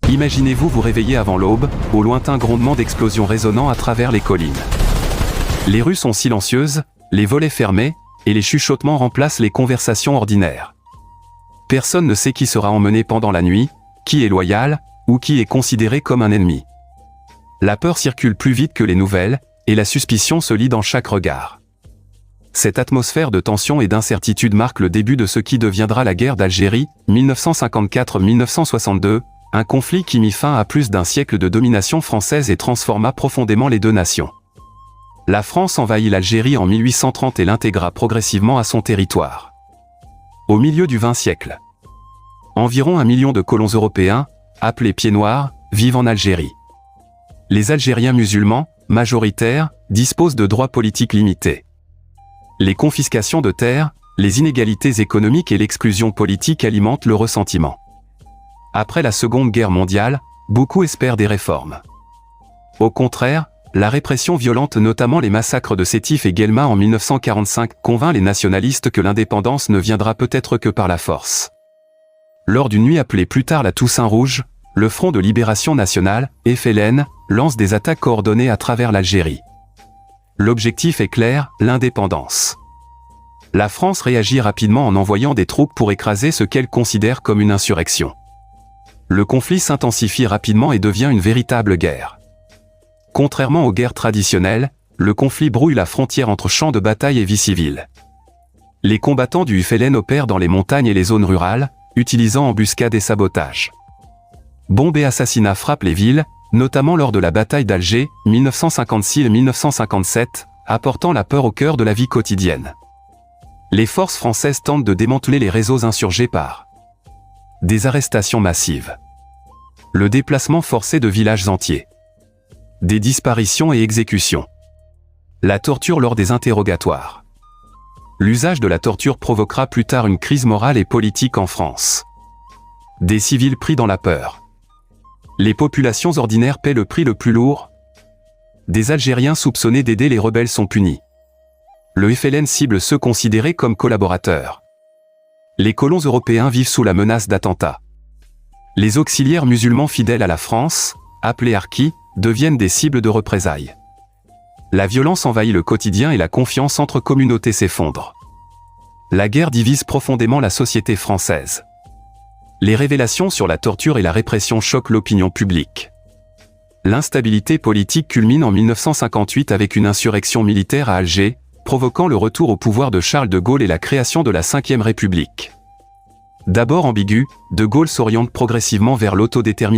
Imaginez-vous vous réveiller avant l'aube, au lointain grondement d'explosions résonnant à travers les collines. Les rues sont silencieuses, les volets fermés, et les chuchotements remplacent les conversations ordinaires. Personne ne sait qui sera emmené pendant la nuit, qui est loyal, ou qui est considéré comme un ennemi. La peur circule plus vite que les nouvelles, et la suspicion se lit dans chaque regard. Cette atmosphère de tension et d'incertitude marque le début de ce qui deviendra la guerre d'Algérie, 1954-1962, un conflit qui mit fin à plus d'un siècle de domination française et transforma profondément les deux nations. La France envahit l'Algérie en 1830 et l'intégra progressivement à son territoire. Au milieu du XXe siècle, environ 1 million de colons européens, appelés Pieds Noirs, vivent en Algérie. Les Algériens musulmans, majoritaires, disposent de droits politiques limités. Les confiscations de terres, les inégalités économiques et l'exclusion politique alimentent le ressentiment. Après la Seconde Guerre mondiale, beaucoup espèrent des réformes. Au contraire, la répression violente, notamment les massacres de Sétif et Guelma en 1945, convainc les nationalistes que l'indépendance ne viendra peut-être que par la force. Lors d'une nuit appelée plus tard la Toussaint Rouge, le Front de Libération Nationale, FLN, lance des attaques coordonnées à travers l'Algérie. L'objectif est clair, l'indépendance. La France réagit rapidement en envoyant des troupes pour écraser ce qu'elle considère comme une insurrection. Le conflit s'intensifie rapidement et devient une véritable guerre. Contrairement aux guerres traditionnelles, le conflit brouille la frontière entre champs de bataille et vie civile. Les combattants du FLN opèrent dans les montagnes et les zones rurales, utilisant embuscades et sabotage. Bombes et assassinats frappent les villes, notamment lors de la bataille d'Alger, 1956 et 1957, apportant la peur au cœur de la vie quotidienne. Les forces françaises tentent de démanteler les réseaux insurgés par des arrestations massives, le déplacement forcé de villages entiers, des disparitions et exécutions, la torture lors des interrogatoires. L'usage de la torture provoquera plus tard une crise morale et politique en France. Des civils pris dans la peur. Les populations ordinaires paient le prix le plus lourd. Des Algériens soupçonnés d'aider les rebelles sont punis. Le FLN cible ceux considérés comme collaborateurs. Les colons européens vivent sous la menace d'attentats. Les auxiliaires musulmans fidèles à la France, appelés harkis, deviennent des cibles de représailles. La violence envahit le quotidien et la confiance entre communautés s'effondre. La guerre divise profondément la société française. Les révélations sur la torture et la répression choquent l'opinion publique. L'instabilité politique culmine en 1958 avec une insurrection militaire à Alger, provoquant le retour au pouvoir de Charles de Gaulle et la création de la Ve République. D'abord ambigu, de Gaulle s'oriente progressivement vers l'autodétermination.